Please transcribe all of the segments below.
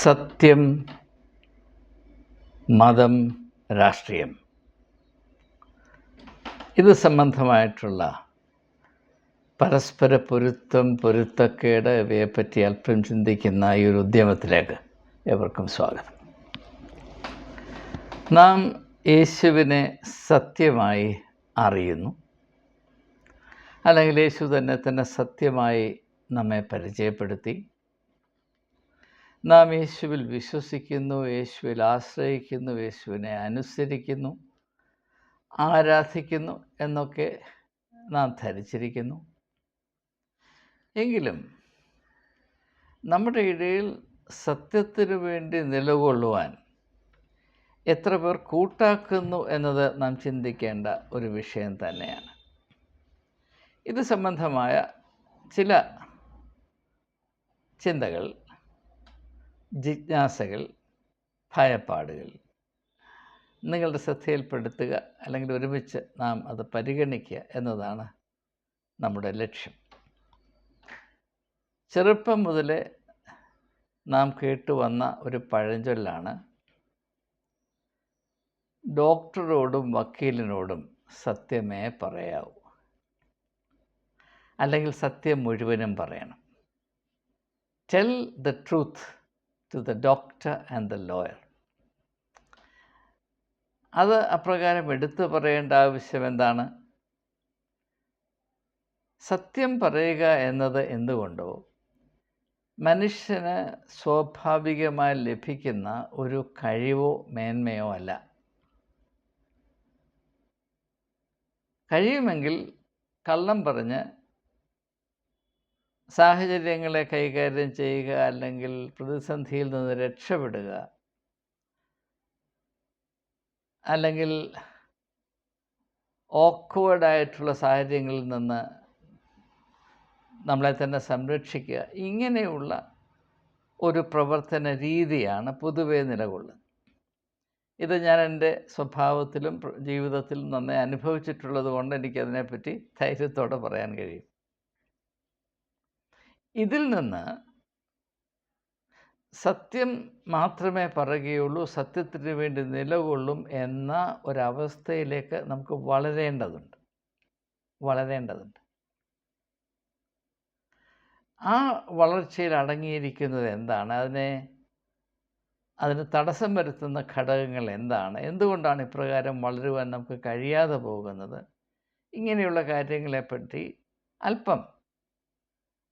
സത്യം, മതം, രാഷ്ട്രീയം ഇത് സംബന്ധമായിട്ടുള്ള പരസ്പര പൊരുത്തക്കേട് ഇവയെപ്പറ്റി അല്പം ചിന്തിക്കുന്ന ഈ ഒരു ഉദ്യമത്തിലേക്ക് ഏവർക്കും സ്വാഗതം. നാം യേശുവിനെ സത്യമായി അറിയുന്നു, അല്ലെങ്കിൽ യേശു തന്നെ സത്യമായി നമ്മെ പരിചയപ്പെടുത്തി. നാം യേശുവിൽ വിശ്വസിക്കുന്നു, യേശുവിൽ ആശ്രയിക്കുന്നു, യേശുവിനെ അനുസരിക്കുന്നു, ആരാധിക്കുന്നു എന്നൊക്കെ നാം ധരിച്ചിരിക്കുന്നു. എങ്കിലും നമ്മുടെ ഇടയിൽ സത്യത്തിനു വേണ്ടി നിലകൊള്ളുവാൻ എത്ര പേർ കൂട്ടാക്കുന്നു എന്നത് നാം ചിന്തിക്കേണ്ട ഒരു വിഷയം തന്നെയാണ്. ഇത് സംബന്ധമായ ചില ചിന്തകൾ, ജിജ്ഞാസകൾ, ഭയപ്പാടുകൾ നിങ്ങളുടെ ശ്രദ്ധയിൽപ്പെടുത്തുക, അല്ലെങ്കിൽ ഒരുമിച്ച് നാം അത് പരിഗണിക്കുക എന്നതാണ് നമ്മുടെ ലക്ഷ്യം. ചെറുപ്പം മുതലേ നാം കേട്ടുവന്ന ഒരു പഴഞ്ചൊല്ലാണ്, ഡോക്ടറോടും വക്കീലിനോടും സത്യമേ പറയാവൂ, അല്ലെങ്കിൽ സത്യം മുഴുവനും പറയണം. Tell the truth to the doctor and the lawyer. അത് അപ്രകാരം എടുത്തു പറയേണ്ട ആവശ്യം എന്താണ്? സത്യം പറയുക എന്നത് എന്തുകൊണ്ടോ മനുഷ്യന് സ്വാഭാവികമായി ലഭിക്കുന്ന ഒരു കഴിവോ മേന്മയോ അല്ല. കഴിയുമെങ്കിൽ കള്ളം പറഞ്ഞ് സാഹചര്യങ്ങളെ കൈകാര്യം ചെയ്യുക, അല്ലെങ്കിൽ പ്രതിസന്ധിയിൽ നിന്ന് രക്ഷപ്പെടുക, അല്ലെങ്കിൽ ഓക്വേർഡായിട്ടുള്ള സാഹചര്യങ്ങളിൽ നിന്ന് നമ്മളെ തന്നെ സംരക്ഷിക്കുക, ഇങ്ങനെയുള്ള ഒരു പ്രവർത്തന രീതിയാണ് പൊതുവെ നിലകൊള്ളുന്നത്. ഇത് ഞാൻ എൻ്റെ സ്വഭാവത്തിലും ജീവിതത്തിലും നന്നായി അനുഭവിച്ചിട്ടുള്ളത് കൊണ്ട് എനിക്കതിനെപ്പറ്റി ധൈര്യത്തോടെ പറയാൻ കഴിയും. ഇതിൽ നിന്ന് സത്യം മാത്രമേ പറയുകയുള്ളൂ, സത്യത്തിന് വേണ്ടി നിലകൊള്ളും എന്ന ഒരവസ്ഥയിലേക്ക് നമുക്ക് വളരേണ്ടതുണ്ട്. ആ വളർച്ചയിൽ അടങ്ങിയിരിക്കുന്നത് എന്താണ്? അതിന് തടസ്സം വരുത്തുന്ന ഘടകങ്ങൾ എന്താണ്? എന്തുകൊണ്ടാണ് ഇപ്രകാരം വളരുവാൻ നമുക്ക് കഴിയാതെ പോകുന്നത്? ഇങ്ങനെയുള്ള കാര്യങ്ങളെപ്പറ്റി അല്പം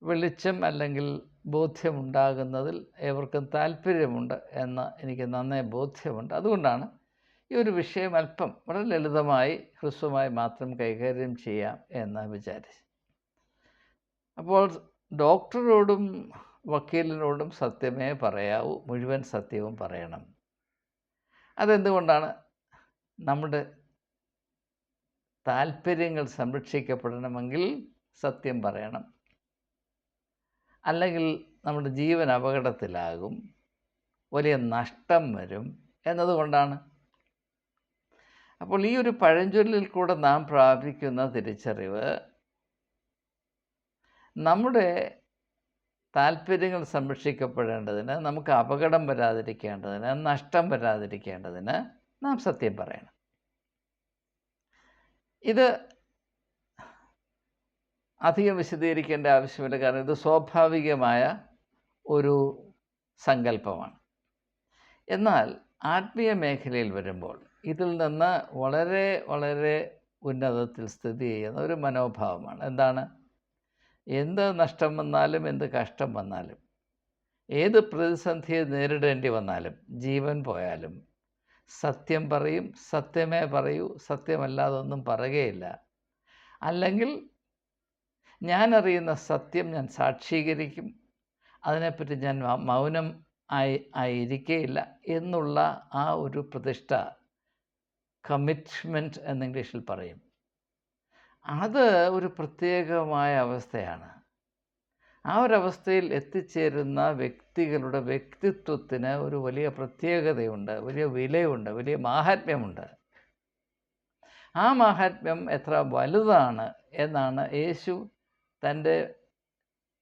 വെളിച്ചം അല്ലെങ്കിൽ ബോധ്യമുണ്ടാകുന്നതിൽ ഏവർക്കും താല്പര്യമുണ്ട് എന്ന് എനിക്ക് നന്നായി ബോധ്യമുണ്ട്. അതുകൊണ്ടാണ് ഈ ഒരു വിഷയം അല്പം വളരെ ലളിതമായി ഹ്രസ്വമായി മാത്രം കൈകാര്യം ചെയ്യാം എന്ന് വിചാരിച്ചു. അപ്പോൾ ഡോക്ടറോടും വക്കീലിനോടും സത്യമേ പറയാവൂ, മുഴുവൻ സത്യവും പറയണം. അതെന്തുകൊണ്ടാണ്? നമ്മുടെ താല്പര്യങ്ങൾ സംരക്ഷിക്കപ്പെടണമെങ്കിൽ സത്യം പറയണം, അല്ലെങ്കിൽ നമ്മുടെ ജീവൻ അപകടത്തിലാകും, വലിയ നഷ്ടം വരും എന്നതുകൊണ്ടാണ്. അപ്പോൾ ഈ ഒരു പഴഞ്ചൊല്ലിൽ കൂടെ നാം പ്രാപിക്കുന്ന തിരിച്ചറിവ്, നമ്മുടെ താല്പര്യങ്ങൾ സംരക്ഷിക്കപ്പെടേണ്ടതിന്, നമുക്ക് അപകടം വരാതിരിക്കേണ്ടതിന്, നഷ്ടം വരാതിരിക്കേണ്ടതിന് നാം സത്യം പറയണം. ഇത് അധികം വിശദീകരിക്കേണ്ട ആവശ്യമില്ല, കാരണം ഇത് സ്വാഭാവികമായ ഒരു സങ്കല്പമാണ്. എന്നാൽ ആത്മീയ മേഖലയിൽ വരുമ്പോൾ ഇതിൽ നിന്ന് വളരെ വളരെ ഉന്നതത്തിൽ സ്ഥിതി ചെയ്യുന്ന ഒരു മനോഭാവമാണ്. എന്താണ്? എന്ത് നഷ്ടം വന്നാലും, എന്ത് കഷ്ടം വന്നാലും, ഏത് പ്രതിസന്ധിയെ നേരിടേണ്ടി വന്നാലും, ജീവൻ പോയാലും സത്യം പറയും, സത്യമേ പറയൂ, സത്യമല്ലാതൊന്നും പറയുകയില്ല. അല്ലെങ്കിൽ ഞാൻ അറിയുന്ന സത്യം ഞാൻ സാക്ഷീകരിക്കും, അതിനെപ്പറ്റി ഞാൻ മൗനം ആയിരിക്കുകയില്ല എന്നുള്ള ആ ഒരു പ്രതിഷ്ഠ, കമ്മിറ്റ്മെൻറ്റ് എന്ന് ഇംഗ്ലീഷിൽ പറയും. അത് ഒരു പ്രത്യേകമായ അവസ്ഥയാണ്. ആ ഒരവസ്ഥയിൽ എത്തിച്ചേരുന്ന വ്യക്തികളുടെ വ്യക്തിത്വത്തിന് ഒരു വലിയ പ്രത്യേകതയുണ്ട്, വലിയ വിലയുണ്ട്, വലിയ മാഹാത്മ്യമുണ്ട്. ആ മാഹാത്മ്യം എത്ര വലുതാണ് എന്നാണ് യേശു തൻ്റെ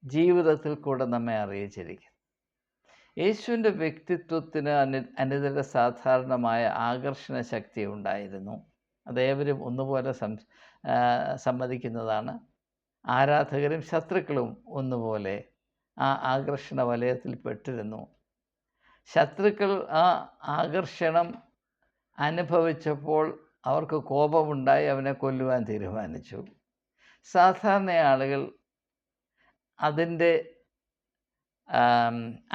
ജീവിതത്തിൽ കൂടെ നമ്മെ അറിയിച്ചിരിക്കുന്നത്. യേശുവിൻ്റെ വ്യക്തിത്വത്തിന് അനിതര സാധാരണമായ ആകർഷണ ശക്തി ഉണ്ടായിരുന്നു. അതേവരും ഒന്നുപോലെ സമ്മതിക്കുന്നതാണ്. ആരാധകരും ശത്രുക്കളും ഒന്നുപോലെ ആ ആകർഷണ വലയത്തിൽ പെട്ടിരുന്നു. ശത്രുക്കൾ ആ ആകർഷണം അനുഭവിച്ചപ്പോൾ അവർക്ക് കോപമുണ്ടായി, അവനെ കൊല്ലുവാൻ തീരുമാനിച്ചു. സാധാരണ ആളുകൾ അതിൻ്റെ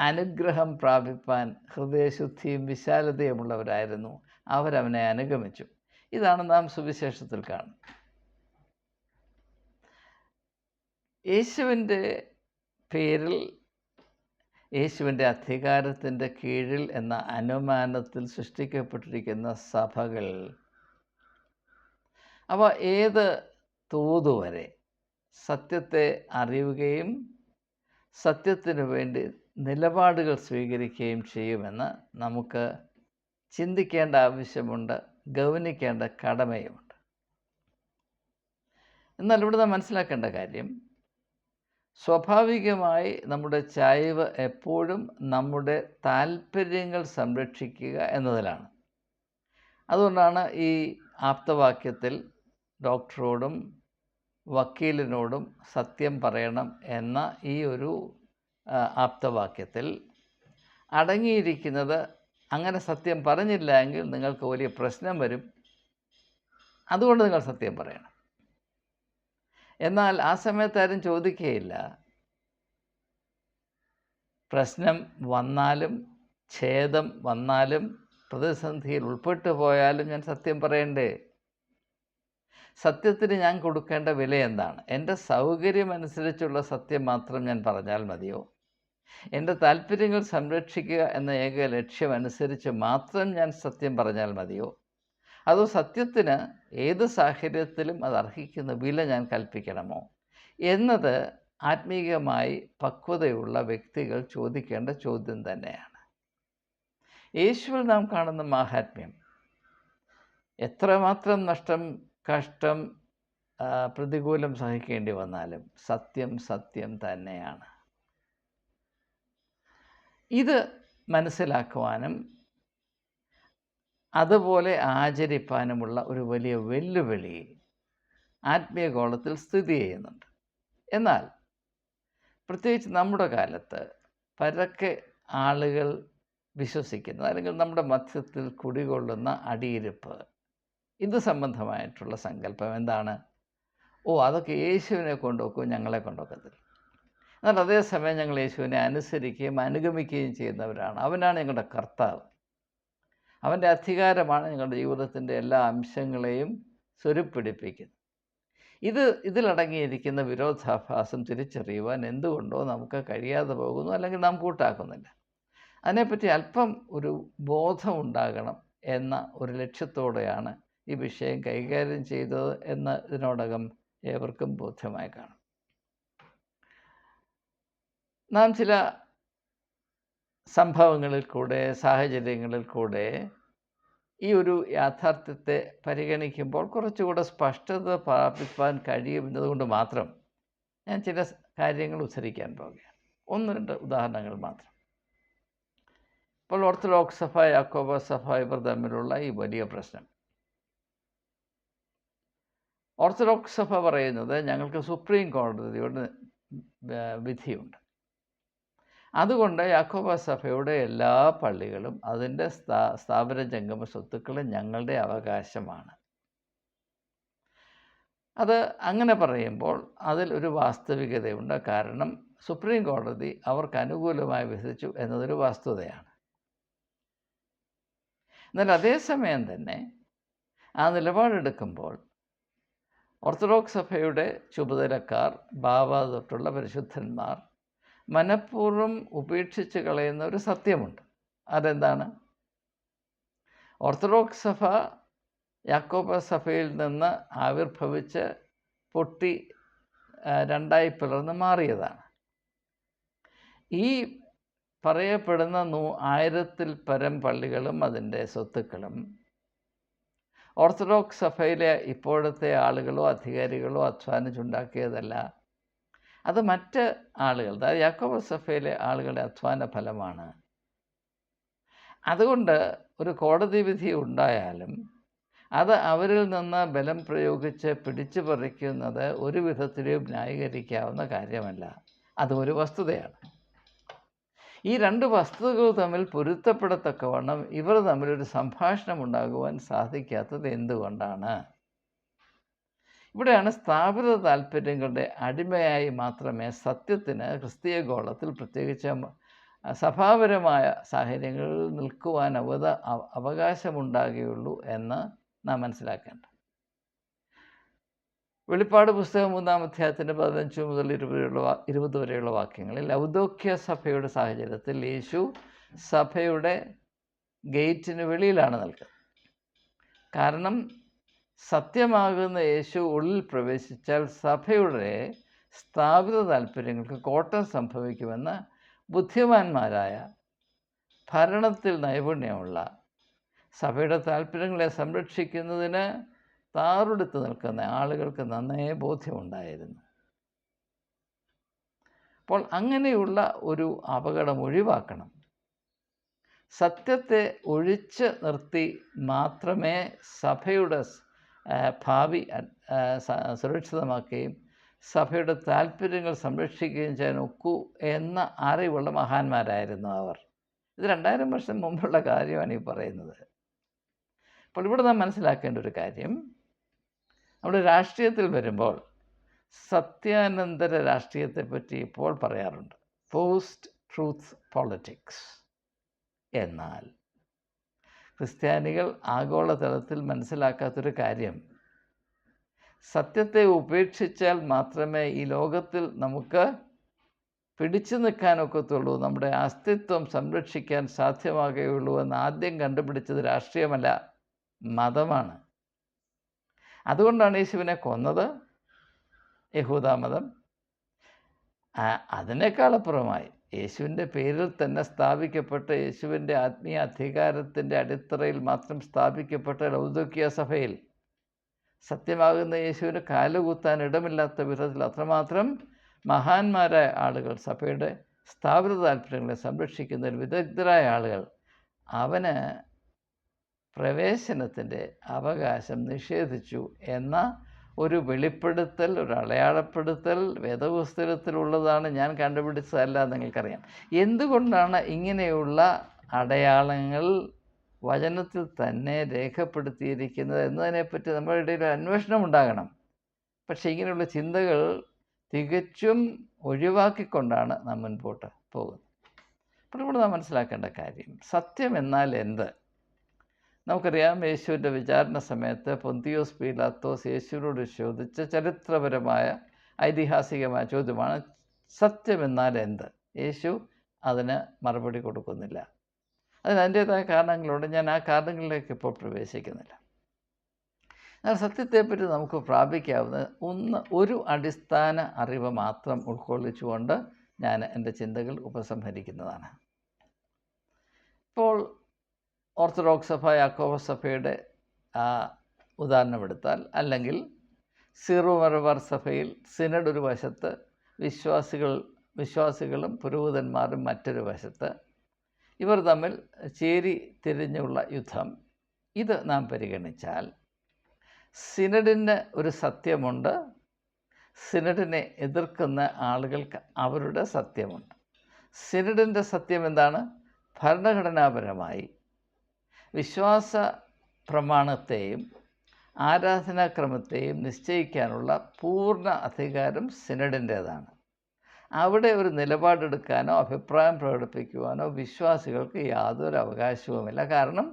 അനുഗ്രഹം പ്രാപിപ്പാൻ ഹൃദയശുദ്ധിയും വിശാലതയുമുള്ളവരായിരുന്നു. അവരവനെ അനുഗമിച്ചു. ഇതാണ് നാം സുവിശേഷത്തിൽ കാണുന്നത്. യേശുവിൻ്റെ പേരിൽ, യേശുവിൻ്റെ അധികാരത്തിൻ്റെ കീഴിൽ എന്ന അനുമാനത്തിൽ സൃഷ്ടിക്കപ്പെട്ടിരിക്കുന്ന സഭകൾ അവ ഏത് തോതുവരെ സത്യത്തെ അറിയുകയും സത്യത്തിനു വേണ്ടി നിലപാടുകൾ സ്വീകരിക്കുകയും ചെയ്യുമെന്ന് നമുക്ക് ചിന്തിക്കേണ്ട ആവശ്യമുണ്ട്, ഗൗനിക്കേണ്ട കടമയുമുണ്ട്. എന്നാൽ ഇവിടെ നാം മനസ്സിലാക്കേണ്ട കാര്യം, സ്വാഭാവികമായി നമ്മുടെ ചായ്വ് എപ്പോഴും നമ്മുടെ താല്പര്യങ്ങൾ സംരക്ഷിക്കുക എന്നതിലാണ്. അതുകൊണ്ടാണ് ഈ ആപ്തവാക്യത്തിൽ ഡോക്ടറോടും വക്കീലിനോടും സത്യം പറയണം എന്ന ഈ ഒരു ആപ്തവാക്യത്തിൽ അടങ്ങിയിരിക്കുന്നത്. അങ്ങനെ സത്യം പറഞ്ഞില്ല എങ്കിൽ നിങ്ങൾക്ക് വലിയ പ്രശ്നം വരും, അതുകൊണ്ട് നിങ്ങൾ സത്യം പറയണം. എന്നാൽ ആ സമയത്ത് ആരും ചോദിക്കുകയില്ല, പ്രശ്നം വന്നാലും ഛേദം വന്നാലും പ്രതിസന്ധിയിൽ ഉൾപ്പെട്ടു പോയാലും ഞാൻ സത്യം പറയണ്ടേ? സത്യത്തിന് ഞാൻ കൊടുക്കേണ്ട വില എന്താണ്? എൻ്റെ സൗകര്യമനുസരിച്ചുള്ള സത്യം മാത്രം ഞാൻ പറഞ്ഞാൽ മതിയോ? എൻ്റെ താല്പര്യങ്ങൾ സംരക്ഷിക്കുക എന്ന ഏക ലക്ഷ്യമനുസരിച്ച് മാത്രം ഞാൻ സത്യം പറഞ്ഞാൽ മതിയോ? അതോ സത്യത്തിന് ഏത് സാഹചര്യത്തിലും അത് അർഹിക്കുന്ന വില ഞാൻ കൽപ്പിക്കണമോ എന്നത് ആത്മീയമായി പക്വതയുള്ള വ്യക്തികൾ ചോദിക്കേണ്ട ചോദ്യം തന്നെയാണ്. യേശുവിൽ നാം കാണുന്ന മാഹാത്മ്യം എത്രമാത്രം നഷ്ടം, കഷ്ടം, പ്രതികൂലം സഹിക്കേണ്ടി വന്നാലും സത്യം സത്യം തന്നെയാണ്. ഇത് മനസ്സിലാക്കുവാനും അതുപോലെ ആചരിപ്പാനുമുള്ള ഒരു വലിയ വെല്ലുവിളി ആത്മീയഗോളത്തിൽ സ്ഥിതി ചെയ്യുന്നുണ്ട്. എന്നാൽ പ്രത്യേകിച്ച് നമ്മുടെ കാലത്ത് പരക്കെ ആളുകൾ വിശ്വസിക്കുന്ന, അല്ലെങ്കിൽ നമ്മുടെ മധ്യത്തിൽ കുടികൊള്ളുന്ന അടിയിരുപ്പ്, ഇത് സംബന്ധമായിട്ടുള്ള സങ്കല്പം എന്താണ്? അതൊക്കെ യേശുവിനെ കൊണ്ടുവെക്കും, ഞങ്ങളെ കൊണ്ടുവെക്കത്തില്ല. എന്നാൽ അതേസമയം ഞങ്ങൾ യേശുവിനെ അനുസരിക്കുകയും അനുഗമിക്കുകയും ചെയ്യുന്നവരാണ്. അവനാണ് ഞങ്ങളുടെ കർത്താവ്. അവൻ്റെ അധികാരമാണ് ഞങ്ങളുടെ ജീവിതത്തിൻ്റെ എല്ലാ അംശങ്ങളെയും സ്വരുപ്പിടിപ്പിക്കുന്നത്. ഇതിലടങ്ങിയിരിക്കുന്ന വിരോധാഭാസം തിരിച്ചറിയുവാൻ എന്തുകൊണ്ടോ നമുക്ക് കഴിയാതെ പോകുന്നു, അല്ലെങ്കിൽ നാം കൂട്ടാക്കുന്നില്ല. അതിനെപ്പറ്റി അല്പം ഒരു ബോധം ഉണ്ടാകണം എന്ന ഒരു ലക്ഷ്യത്തോടെയാണ് ഈ വിഷയം കൈകാര്യം ചെയ്തത് എന്ന് ഇതിനോടകം ഏവർക്കും ബോധ്യമായി കാണും. നാം ചില സംഭവങ്ങളിൽ കൂടെ, സാഹചര്യങ്ങളിൽ കൂടെ ഈ ഒരു യാഥാർത്ഥ്യത്തെ പരിഗണിക്കുമ്പോൾ കുറച്ചുകൂടെ സ്പഷ്ടത പ്രാപിപ്പാൻ കഴിയുന്നതുകൊണ്ട് മാത്രം ഞാൻ ചില കാര്യങ്ങൾ ഉദ്ധരിക്കാൻ പോവുകയാണ്. 1-2 ഉദാഹരണങ്ങൾ മാത്രം. ഇപ്പോൾ ഓർത്തഡോക്സ് സഭ, യാക്കോബ സഭ ഇവർ തമ്മിലുള്ള ഈ വലിയ പ്രശ്നം. ഓർത്തഡോക്സ് സഭ പറയുന്നത് ഞങ്ങൾക്ക് സുപ്രീം കോടതിയുടെ വിധിയുണ്ട്, അതുകൊണ്ട് യാക്കോബ സഭയുടെ എല്ലാ പള്ളികളും അതിൻ്റെ സ്ഥാപന ജംഗമ സ്വത്തുക്കളും ഞങ്ങളുടെ അവകാശമാണ്. അത് അങ്ങനെ പറയുമ്പോൾ അതിൽ ഒരു വാസ്തവികതയുണ്ട്. കാരണം സുപ്രീം കോടതി അവർക്ക് അനുകൂലമായി വിധിച്ചു എന്നതൊരു വസ്തുതയാണ്. എന്നാൽ അതേസമയം തന്നെ ആ നിലപാടെടുക്കുമ്പോൾ ഓർത്തഡോക്സ് സഭയുടെ ചുമതലക്കാർ, ബാവ തൊട്ടുള്ള പരിശുദ്ധന്മാർ മനഃപൂർവ്വം ഉപേക്ഷിച്ച് കളയുന്ന ഒരു സത്യമുണ്ട്. അതെന്താണ്? ഓർത്തഡോക്സ് സഭ യാക്കോബ സഭയിൽ നിന്ന് ആവിർഭവിച്ച് പൊട്ടി രണ്ടായി പിളർന്ന് മാറിയതാണ്. ഈ പറയപ്പെടുന്ന 1000-ൽ പരം പള്ളികളും അതിൻ്റെ സ്വത്തുക്കളും ഓർത്തഡോക്സ് സഭയിലെ ഇപ്പോഴത്തെ ആളുകളോ അധികാരികളോ അധ്വാനിച്ചുണ്ടാക്കിയതല്ല. അത് മറ്റ് ആളുകൾ, അതായത് യാക്കോബ സഭയിലെ ആളുകളുടെ അധ്വാന ഫലമാണ്. അതുകൊണ്ട് ഒരു കോടതി വിധി ഉണ്ടായാലും അത് അവരിൽ നിന്ന് ബലം പ്രയോഗിച്ച് പിടിച്ചു പറിക്കുന്നത് ഒരു വിധത്തിലും ന്യായീകരിക്കാവുന്ന കാര്യമല്ല. അതും ഒരു വസ്തുതയാണ്. ഈ രണ്ട് വസ്തുതകൾ തമ്മിൽ പൊരുത്തപ്പെടത്തക്കവണ്ണം ഇവർ തമ്മിലൊരു സംഭാഷണം ഉണ്ടാകുവാൻ സാധിക്കാത്തത് എന്തുകൊണ്ടാണ്? ഇവിടെയാണ് സ്ഥാപിത താല്പര്യങ്ങളുടെ അടിമയായി മാത്രമേ സത്യത്തിന് ക്രിസ്തീയ ഗോളത്തിൽ പ്രത്യേകിച്ച് സഭാപരമായ സാഹചര്യങ്ങളിൽ നിൽക്കുവാൻ അവകാശമുണ്ടാകുകയുള്ളൂ എന്ന് നാം മനസ്സിലാക്കേണ്ടത്. വെളിപ്പാട് പുസ്തകം 3-ാം അധ്യായത്തിൻ്റെ 15 മുതൽ 20 വരെയുള്ള വാക്യങ്ങളിൽ ലൗദോക്യ സഭയുടെ സാഹചര്യത്തിൽ യേശു സഭയുടെ ഗേറ്റിന് വെളിയിലാണ് നിൽക്കുന്നത്. കാരണം സത്യമാകുന്ന യേശു ഉള്ളിൽ പ്രവേശിച്ചാൽ സഭയുടെ സ്ഥാപിത താല്പര്യങ്ങൾക്ക് കോട്ടം സംഭവിക്കുമെന്ന് ബുദ്ധിമാന്മാരായ, ഭരണത്തിൽ നൈപുണ്യമുള്ള, സഭയുടെ താല്പര്യങ്ങളെ സംരക്ഷിക്കുന്നതിന് താറുടുത്ത് നിൽക്കുന്ന ആളുകൾക്ക് നന്നേ ബോധ്യമുണ്ടായിരുന്നു. അപ്പോൾ അങ്ങനെയുള്ള ഒരു അപകടം ഒഴിവാക്കണം. സത്യത്തെ ഒഴിച്ച് നിർത്തി മാത്രമേ സഭയുടെ ഭാവി സുരക്ഷിതമാക്കുകയും സഭയുടെ താല്പര്യങ്ങൾ സംരക്ഷിക്കുകയും ചെയ്യാൻ ഒക്കൂ എന്ന അറിവുള്ള മഹാന്മാരായിരുന്നു അവർ. ഇത് 2000 വർഷം മുമ്പുള്ള കാര്യമാണ് ഈ പറയുന്നത്. അപ്പോൾ ഇവിടെ നാം മനസ്സിലാക്കേണ്ട ഒരു കാര്യം, നമ്മുടെ രാഷ്ട്രീയത്തിൽ വരുമ്പോൾ സത്യാനന്തര രാഷ്ട്രീയത്തെപ്പറ്റി ഇപ്പോൾ പറയാറുണ്ട്, പോസ്റ്റ് ട്രൂത്ത് പൊളിറ്റിക്സ്. എന്നാൽ ക്രിസ്ത്യാനികൾ ആഗോളതലത്തിൽ മനസ്സിലാക്കാത്തൊരു കാര്യം, സത്യത്തെ ഉപേക്ഷിച്ചാൽ മാത്രമേ ഈ ലോകത്തിൽ നമുക്ക് പിടിച്ചു നിൽക്കാനൊക്കത്തുള്ളൂ, നമ്മുടെ അസ്തിത്വം സംരക്ഷിക്കാൻ സാധ്യമാകുകയുള്ളൂ എന്ന് ആദ്യം കണ്ടുപിടിച്ചത് രാഷ്ട്രീയമല്ല, മതമാണ്. അതുകൊണ്ടാണ് യേശുവിനെ കൊന്നത് യഹൂദമതം. അതിനേക്കാളപ്പുറമായി യേശുവിൻ്റെ പേരിൽ തന്നെ സ്ഥാപിക്കപ്പെട്ട, യേശുവിൻ്റെ ആത്മീയ അധികാരത്തിൻ്റെ അടിത്തറയിൽ മാത്രം സ്ഥാപിക്കപ്പെട്ട ലൗദോക്യ സഭയിൽ സത്യമാകുന്ന യേശുവിന് കാലുകുത്താൻ ഇടമില്ലാത്ത വിധത്തിൽ അത്രമാത്രം മഹാന്മാരായ ആളുകൾ, സഭയുടെ സ്ഥാപിത താല്പര്യങ്ങളെ സംരക്ഷിക്കുന്നതിൽ വിദഗ്ധരായ ആളുകൾ, അവന് പ്രവേശനത്തിൻ്റെ അവകാശം നിഷേധിച്ചു എന്ന ഒരു വെളിപ്പെടുത്തൽ, ഒരു അടയാളപ്പെടുത്തൽ വേദപുസ്തകത്തിലുള്ളതാണ്, ഞാൻ കണ്ടുപിടിച്ചതല്ല. നിങ്ങൾക്കറിയാം എന്തുകൊണ്ടാണ് ഇങ്ങനെയുള്ള അടയാളങ്ങൾ വചനത്തിൽ തന്നെ രേഖപ്പെടുത്തിയിരിക്കുന്നത് എന്നതിനെപ്പറ്റി നമ്മുടെ ഇടയിൽ ഒരു അന്വേഷണം ഉണ്ടാകണം. പക്ഷേ ഇങ്ങനെയുള്ള ചിന്തകൾ തികച്ചും ഒഴിവാക്കിക്കൊണ്ടാണ് നാം മുൻപോട്ട് പോകുന്നത്. അപ്പോൾ ഇവിടെ നാം മനസ്സിലാക്കേണ്ട കാര്യം, സത്യം എന്നാൽ എന്ത്? നമുക്കറിയാം, യേശുവിൻ്റെ വിചാരണ സമയത്ത് പൊന്തിയോസ് പീലാത്തോസ് യേശുവിനോട് ചോദിച്ച ചരിത്രപരമായ ഐതിഹാസികമായ ചോദ്യമാണ്, സത്യം എന്നാൽ എന്ത്? യേശു അതിന് മറുപടി കൊടുക്കുന്നില്ല. അതിന് അതിൻ്റേതായ കാരണങ്ങളുണ്ട്. ഞാൻ ആ കാരണങ്ങളിലേക്ക് ഇപ്പോൾ പ്രവേശിക്കുന്നില്ല. എന്നാൽ സത്യത്തെപ്പറ്റി നമുക്ക് പ്രാപിക്കാവുന്ന ഒരു അടിസ്ഥാന അറിവ് മാത്രം ഉൾക്കൊള്ളിച്ചുകൊണ്ട് ഞാൻ എൻ്റെ ചിന്തകൾ ഉപസംഹരിക്കുന്നതാണ്. ഇപ്പോൾ ഓർത്തഡോക്സ് സഭ, യാക്കോബ സഭയുടെ ഉദാഹരണമെടുത്താൽ, അല്ലെങ്കിൽ സീറോ മലബാർ സഭയിൽ സിനഡ് ഒരു വശത്ത്, വിശ്വാസികളും പുരോഹിതന്മാരും മറ്റൊരു വശത്ത്, ഇവർ തമ്മിൽ ചേരി തിരിഞ്ഞുള്ള യുദ്ധം, ഇത് നാം പരിഗണിച്ചാൽ സിനഡിന് ഒരു സത്യമുണ്ട്, സിനഡിനെ എതിർക്കുന്ന ആളുകൾക്ക് അവരുടെ സത്യമുണ്ട്. സിനഡിൻ്റെ സത്യം എന്താണ്? ഭരണഘടനാപരമായി വിശ്വാസ പ്രമാണത്തെയും ആരാധനാക്രമത്തെയും നിശ്ചയിക്കാനുള്ള പൂർണ്ണ അധികാരം സിനഡിൻ്റേതാണ്. അവിടെ ഒരു നിലപാടെടുക്കാനോ അഭിപ്രായം പ്രകടിപ്പിക്കുവാനോ വിശ്വാസികൾക്ക് യാതൊരു അവകാശവുമില്ല. കാരണം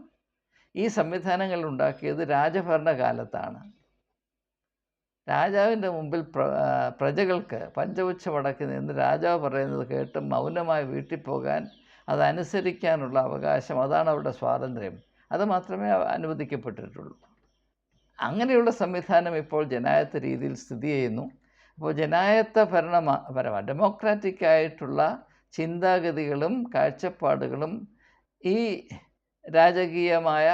ഈ സംവിധാനങ്ങൾ ഉണ്ടാക്കിയത് രാജഭരണകാലത്താണ്. രാജാവിൻ്റെ മുമ്പിൽ പ്രജകൾക്ക് പഞ്ചപുച്ഛമടക്കി നിന്ന് രാജാവ് പറയുന്നത് കേട്ട് മൗനമായി വീട്ടിൽ പോകാൻ, അതനുസരിക്കാനുള്ള അവകാശം, അതാണ് അവരുടെ സ്വാതന്ത്ര്യം. അത് മാത്രമേ അനുവദിക്കപ്പെട്ടിട്ടുള്ളൂ. അങ്ങനെയുള്ള സംവിധാനം ഇപ്പോൾ ജനായത്ത രീതിയിൽ സ്ഥിതി ചെയ്യുന്നു. അപ്പോൾ ജനായത്ത ഭരണപരമായി ഡെമോക്രാറ്റിക് ആയിട്ടുള്ള ചിന്താഗതികളും കാഴ്ചപ്പാടുകളും ഈ രാജകീയമായ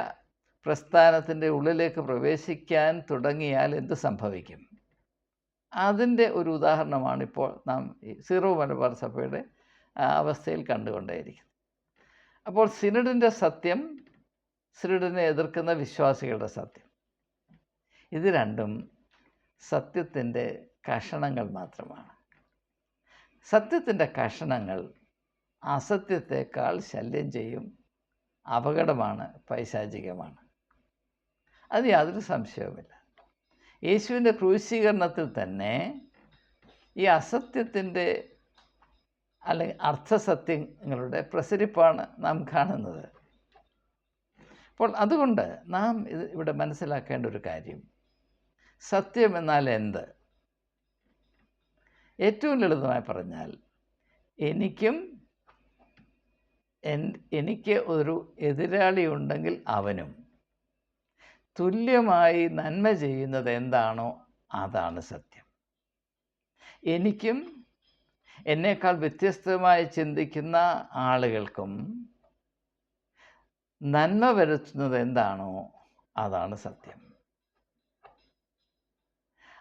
പ്രസ്ഥാനത്തിൻ്റെ ഉള്ളിലേക്ക് പ്രവേശിക്കാൻ തുടങ്ങിയാൽ എന്ത് സംഭവിക്കും? അതിൻ്റെ ഒരു ഉദാഹരണമാണ് ഇപ്പോൾ നാം സീറോ മലബാർ സഭയുടെ അവസ്ഥയിൽ കണ്ടുകൊണ്ടേയിരിക്കുന്നത്. അപ്പോൾ സിനഡിൻ്റെ സത്യം, സിനഡിനെ എതിർക്കുന്ന വിശ്വാസികളുടെ സത്യം, ഇത് രണ്ടും സത്യത്തിൻ്റെ കഷണങ്ങൾ മാത്രമാണ്. സത്യത്തിൻ്റെ കഷണങ്ങൾ അസത്യത്തേക്കാൾ ശല്യം ചെയ്യും, അപകടമാണ്, പൈശാചികമാണ്. അത് യാതൊരു സംശയവുമില്ല. യേശുവിൻ്റെ ക്രൂശീകരണത്തിൽ തന്നെ ഈ അസത്യത്തിൻ്റെ അല്ലെങ്കിൽ അർത്ഥസത്യങ്ങളുടെ പ്രസരിപ്പാണ് നാം കാണുന്നത്. അപ്പോൾ അതുകൊണ്ട് നാം ഇവിടെ മനസ്സിലാക്കേണ്ട ഒരു കാര്യം, സത്യം എന്നാൽ എന്ത്? ഏറ്റവും ലളിതമായി പറഞ്ഞാൽ, എനിക്ക് ഒരു എതിരാളി ഉണ്ടെങ്കിൽ അവനും തുല്യമായി നന്മ ചെയ്യുന്നത് എന്താണോ അതാണ് സത്യം. എനിക്കും എന്നേക്കാൾ വ്യത്യസ്തമായി ചിന്തിക്കുന്ന ആളുകൾക്കും നന്മ വരുത്തുന്നത് എന്താണോ അതാണ് സത്യം.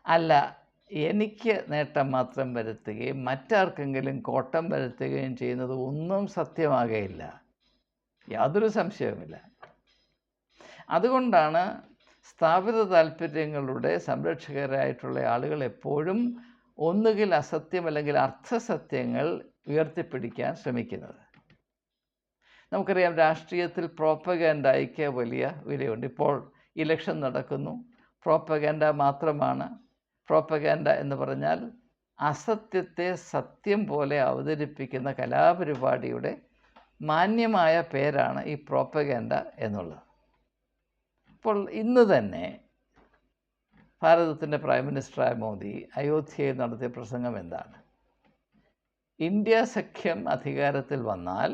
അല്ല, എനിക്ക് നേട്ടം മാത്രം വരുത്തുകയും മറ്റാർക്കെങ്കിലും കോട്ടം വരുത്തുകയും ചെയ്യുന്നത് ഒന്നും സത്യമാകുകയില്ല, യാതൊരു സംശയവുമില്ല. അതുകൊണ്ടാണ് സ്ഥാപിത താല്പര്യങ്ങളുടെ സംരക്ഷകരായിട്ടുള്ള ആളുകൾ എപ്പോഴും ഒന്നുകിൽ അസത്യം അല്ലെങ്കിൽ അർത്ഥസത്യങ്ങൾ ഉയർത്തിപ്പിടിക്കാൻ ശ്രമിക്കുന്നത്. നമുക്കറിയാം, രാഷ്ട്രീയത്തിൽ പ്രോപ്പഗാൻഡയ്ക്ക് വലിയ വിലയുണ്ട്. ഇപ്പോൾ ഇലക്ഷൻ നടക്കുന്നു, പ്രോപ്പഗാൻഡ മാത്രമാണ്. പ്രോപ്പഗാൻഡ എന്ന് പറഞ്ഞാൽ അസത്യത്തെ സത്യം പോലെ അവതരിപ്പിക്കുന്ന കലാപരിപാടിയുടെ മാന്യമായ പേരാണ് ഈ പ്രോപ്പഗാൻഡ എന്നുള്ളത്. അപ്പോൾ ഇന്ന് തന്നെ ഭാരതത്തിൻ്റെ പ്രൈം മിനിസ്റ്ററായ മോദി അയോധ്യയിൽ നടത്തിയ പ്രസംഗം എന്താണ്? ഇന്ത്യ സഖ്യം അധികാരത്തിൽ വന്നാൽ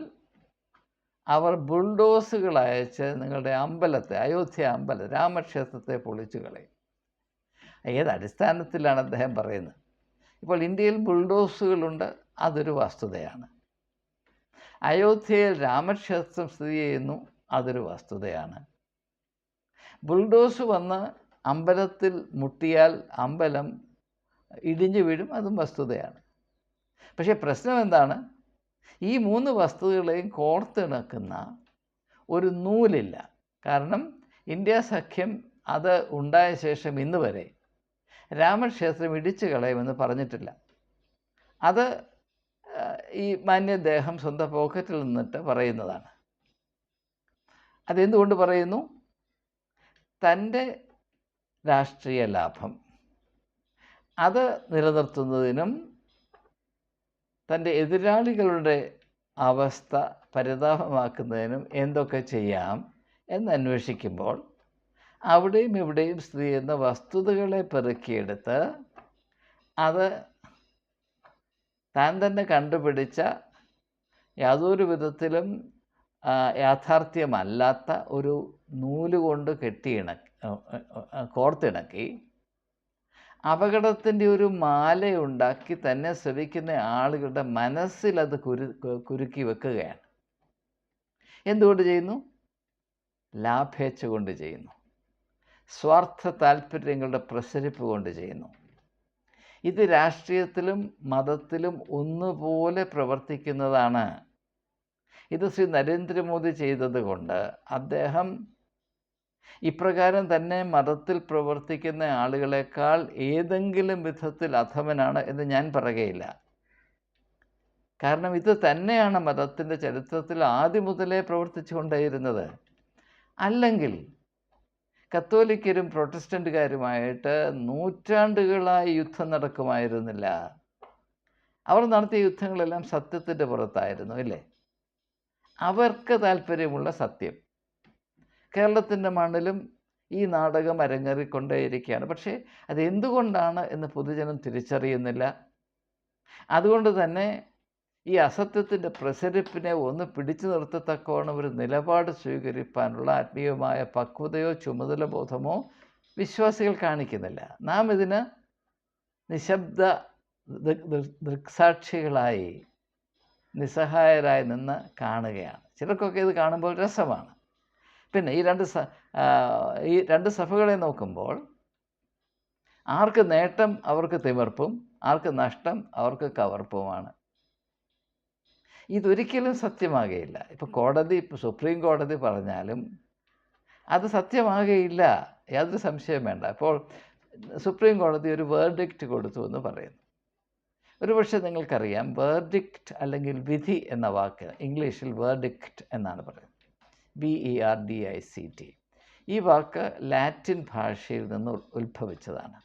അവർ ബുൾഡോസുകൾ അയച്ച് നിങ്ങളുടെ അമ്പലത്തെ, അയോധ്യ അമ്പലം, രാമക്ഷേത്രത്തെ പൊളിച്ചു കളയും. ഏത് അടിസ്ഥാനത്തിലാണ് അദ്ദേഹം പറയുന്നത്? ഇപ്പോൾ ഇന്ത്യയിൽ ബുൾഡോസുകളുണ്ട്, അതൊരു വസ്തുതയാണ്. അയോധ്യയിൽ രാമക്ഷേത്രം സ്ഥിതി ചെയ്യുന്നു, അതൊരു വസ്തുതയാണ്. ബുൾഡോസ് വന്ന് അമ്പലത്തിൽ മുട്ടിയാൽ അമ്പലം ഇടിഞ്ഞു വീഴും, അതും വസ്തുതയാണ്. പക്ഷേ പ്രശ്നം എന്താണ്? ഈ മൂന്ന് വസ്തുതകളെയും കോർത്തിണക്കുന്ന ഒരു നൂലില്ല. കാരണം ഇന്ത്യ സഖ്യം അത് ഉണ്ടായ ശേഷം ഇന്ന് വരെ രാമക്ഷേത്രം ഇടിച്ചു കളയുമെന്ന് പറഞ്ഞിട്ടില്ല. അത് ഈ മാന്യദേഹം സ്വന്തം പോക്കറ്റിൽ നിന്നിട്ട് പറയുന്നതാണ്. അതെന്തുകൊണ്ട് പറയുന്നു? തൻ്റെ രാഷ്ട്രീയ ലാഭം അത് നിലനിർത്തുന്നതിനും തൻ്റെ എതിരാളികളുടെ അവസ്ഥ പരിതാപമാക്കുന്നതിനും എന്തൊക്കെ ചെയ്യാം എന്നന്വേഷിക്കുമ്പോൾ അവിടെയും ഇവിടെയും സ്ഥിതി ചെയ്യുന്ന വസ്തുതകളെ പെറുക്കിയെടുത്ത് അത് താൻ തന്നെ കണ്ടുപിടിച്ച യാതൊരു വിധത്തിലും യാഥാർത്ഥ്യമല്ലാത്ത ഒരു നൂലുകൊണ്ട് കോർത്തിണക്കി അപകടത്തിൻ്റെ ഒരു മാലയുണ്ടാക്കി തന്നെ ശ്രവിക്കുന്ന ആളുകളുടെ മനസ്സിലത് കുരുക്കി വെക്കുകയാണ്. എന്തുകൊണ്ട് ചെയ്യുന്നു? ലാഭേച്ഛ കൊണ്ട് ചെയ്യുന്നു, സ്വാർത്ഥ താല്പര്യങ്ങളുടെ പ്രസരിപ്പ് കൊണ്ട് ചെയ്യുന്നു. ഇത് രാഷ്ട്രീയത്തിലും മതത്തിലും ഒന്നുപോലെ പ്രവർത്തിക്കുന്നതാണ്. ഇത് ശ്രീ നരേന്ദ്രമോദി ചെയ്തത് കൊണ്ട് അദ്ദേഹം ഇപ്രകാരം തന്നെ മതത്തിൽ പ്രവർത്തിക്കുന്ന ആളുകളെക്കാൾ ഏതെങ്കിലും വിധത്തിൽ അധമനാണ് എന്ന് ഞാൻ പറയുകയില്ല. കാരണം ഇത് തന്നെയാണ് മതത്തിൻ്റെ ചരിത്രത്തിൽ ആദ്യം മുതലേ പ്രവർത്തിച്ചു കൊണ്ടേയിരുന്നത്. അല്ലെങ്കിൽ കത്തോലിക്കരും പ്രൊട്ടസ്റ്റൻ്റുകാരുമായിട്ട് നൂറ്റാണ്ടുകളായി യുദ്ധം നടക്കുമായിരുന്നില്ല. അവർ നടത്തിയ യുദ്ധങ്ങളെല്ലാം സത്യത്തിൻ്റെ പുറത്തായിരുന്നു, ഇല്ലേ? അവർക്ക് താല്പര്യമുള്ള സത്യം. കേരളത്തിൻ്റെ മണ്ണിലും ഈ നാടകം അരങ്ങേറിക്കൊണ്ടേയിരിക്കുകയാണ്. പക്ഷേ അതെന്തുകൊണ്ടാണ് എന്ന് പൊതുജനം തിരിച്ചറിയുന്നില്ല. അതുകൊണ്ട് തന്നെ ഈ അസത്യത്തിൻ്റെ പ്രസരിപ്പിനെ ഒന്ന് പിടിച്ചു നിർത്തത്തക്കവണ്ണം ഒരു നിലപാട് സ്വീകരിക്കാനുള്ള ആത്മീയമായ പക്വതയോ ചുമതല ബോധമോ വിശ്വാസികൾ കാണിക്കുന്നില്ല. നാം ഇതിന് നിശബ്ദ ദൃക്സാക്ഷികളായി നിസ്സഹായരായി നിന്ന് കാണുകയാണ്. ചിലർക്കൊക്കെ ഇത് കാണുമ്പോൾ രസമാണ്. പിന്നെ ഈ രണ്ട് സഭകളെ നോക്കുമ്പോൾ ആർക്ക് നേട്ടം അവർക്ക് തിമിർപ്പും, ആർക്ക് നഷ്ടം അവർക്ക് കവർപ്പുമാണ്. ഇതൊരിക്കലും സത്യമാകുകയില്ല. ഇപ്പോൾ സുപ്രീം കോടതി പറഞ്ഞാലും അത് സത്യമാകുകയില്ല, യാതൊരു സംശയവും വേണ്ട. അപ്പോൾ സുപ്രീം കോടതി ഒരു വേർഡിക്റ്റ് കൊടുത്തു എന്ന് പറയുന്നു. ഒരുപക്ഷെ നിങ്ങൾക്കറിയാം, വേർഡിക്റ്റ് അല്ലെങ്കിൽ വിധി എന്ന വാക്ക് ഇംഗ്ലീഷിൽ വേർഡിക്റ്റ് എന്നാണ് പറയുന്നത്. VERDICT. ഈ വാക്ക് ലാറ്റിൻ ഭാഷയിൽ നിന്ന് ഉത്ഭവിച്ചതാണ്.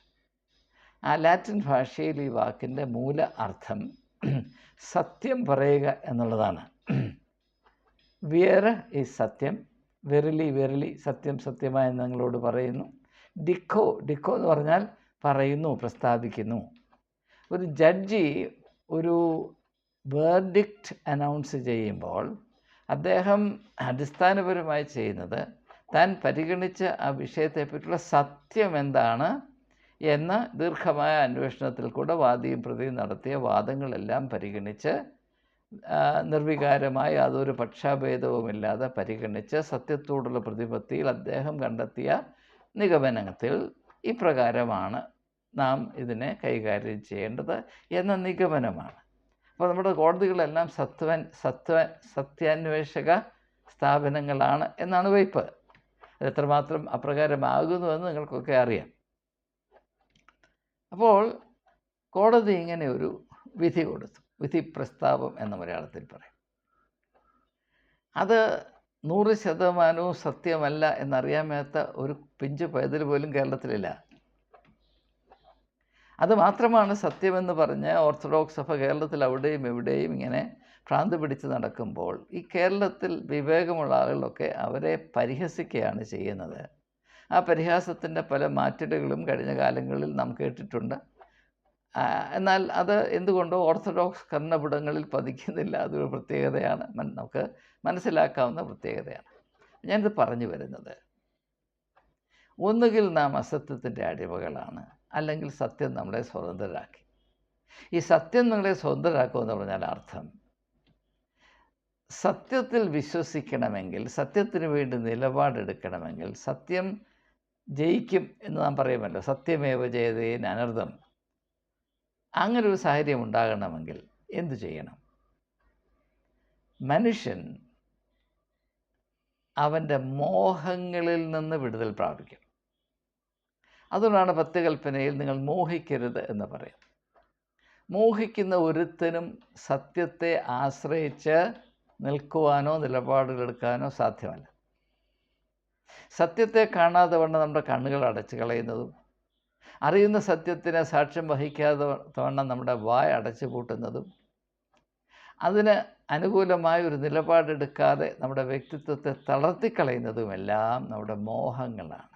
ആ ലാറ്റിൻ ഭാഷയിൽ ഈ വാക്കിൻ്റെ മൂല അർത്ഥം സത്യം പറയുക എന്നുള്ളതാണ്. വിയർ ഈസ് സത്യം, വെറിലി വെറിലി സത്യം സത്യമായി നിങ്ങളോട് പറയുന്നു. ഡിക്കോ എന്ന് പറഞ്ഞാൽ പറയുന്നു, പ്രസ്താവിക്കുന്നു. ഒരു ജഡ്ജി ഒരു വേർഡിക്റ്റ് അനൗൺസ് ചെയ്യുമ്പോൾ അദ്ദേഹം അടിസ്ഥാനപരമായി ചെയ്യുന്നത് താൻ പരിഗണിച്ച ആ വിഷയത്തെപ്പറ്റിയുള്ള സത്യം എന്താണ് എന്ന ദീർഘമായ അന്വേഷണത്തിൽ കൂടെ വാദിയും പ്രതിയും നടത്തിയ വാദങ്ങളെല്ലാം പരിഗണിച്ച് നിർവികാരമായി യാതൊരു പക്ഷാഭേദവുമില്ലാതെ പരിഗണിച്ച് സത്യത്തോടുള്ള പ്രതിപത്തിയിൽ അദ്ദേഹം കണ്ടെത്തിയ നിഗമനത്തിൽ ഇപ്രകാരമാണ് നാം ഇതിനെ കൈകാര്യം ചെയ്യേണ്ടത് എന്ന നിഗമനമാണ്. അപ്പോൾ നമ്മുടെ കോടതികളെല്ലാം സത്യാന്വേഷക സ്ഥാപനങ്ങളാണ് എന്നാണ് വയ്പ്. അത് എത്രമാത്രം അപ്രകാരമാകുന്നുവെന്ന് നിങ്ങൾക്കൊക്കെ അറിയാം. അപ്പോൾ കോടതി ഇങ്ങനെ ഒരു വിധി കൊടുത്തു. വിധി പ്രസ്താവം എന്ന മലയാളത്തിൽ പറയും. അത് 100% സത്യമല്ല എന്നറിയാൻ മേത്ത ഒരു പിഞ്ചു പൈതൽ പോലും കേരളത്തിലില്ല. അത് മാത്രമാണ് സത്യമെന്ന് പറഞ്ഞ് ഓർത്തഡോക്സ് സഭ കേരളത്തിൽ അവിടെയും ഇവിടെയും ഇങ്ങനെ ഭ്രാന്ത് പിടിച്ച് നടക്കുമ്പോൾ ഈ കേരളത്തിൽ വിവേകമുള്ള ആളുകളൊക്കെ അവരെ പരിഹസിക്കുകയാണ് ചെയ്യുന്നത്. ആ പരിഹാസത്തിൻ്റെ പല മാറ്റലുകളും കഴിഞ്ഞ കാലങ്ങളിൽ നാം കേട്ടിട്ടുണ്ട്. എന്നാൽ അത് എന്തുകൊണ്ടോ ഓർത്തഡോക്സ് കർണപുടങ്ങളിൽ പതിക്കുന്നില്ല. അതൊരു പ്രത്യേകതയാണ്, നമുക്ക് മനസ്സിലാക്കാവുന്ന പ്രത്യേകതയാണ്. ഞാനിത് പറഞ്ഞു വരുന്നത്, ഒന്നുകിൽ നാം അസത്യത്തിൻ്റെ അടിമകളാണ്, അല്ലെങ്കിൽ സത്യം നമ്മളെ സ്വതന്ത്രരാക്കി. ഈ സത്യം നമ്മളെ സ്വതന്ത്രരാക്കുമെന്ന് പറഞ്ഞാൽ അർത്ഥം, സത്യത്തിൽ വിശ്വസിക്കണമെങ്കിൽ, സത്യത്തിന് വേണ്ടി നിലപാടെടുക്കണമെങ്കിൽ, സത്യം ജയിക്കും എന്ന് നാം പറയുമല്ലോ, സത്യമേവ ജയതേന അനർത്ഥം. അങ്ങനെ ഒരു സാഹചര്യം ഉണ്ടാകണമെങ്കിൽ എന്തു ചെയ്യണം? മനുഷ്യൻ അവൻ്റെ മോഹങ്ങളിൽ നിന്ന് വിടുതൽ പ്രാപിക്കും. അതുകൊണ്ടാണ് 10 കൽപ്പനയിൽ നിങ്ങൾ മോഹിക്കരുത് എന്ന് പറയും. മോഹിക്കുന്ന ഒരുത്തനും സത്യത്തെ ആശ്രയിച്ച് നിൽക്കുവാനോ നിലപാടുകളെടുക്കാനോ സാധ്യമല്ല. സത്യത്തെ കാണാതെ വണ്ണം നമ്മുടെ കണ്ണുകൾ അടച്ചു കളയുന്നതും, അറിയുന്ന സത്യത്തിന് സാക്ഷ്യം വഹിക്കാതെ വണ്ണം നമ്മുടെ വായ അടച്ചു പൂട്ടുന്നതും, അതിന് അനുകൂലമായ ഒരു നിലപാടെടുക്കാതെ നമ്മുടെ വ്യക്തിത്വത്തെ തളർത്തിക്കളയുന്നതുമെല്ലാം നമ്മുടെ മോഹങ്ങളാണ്.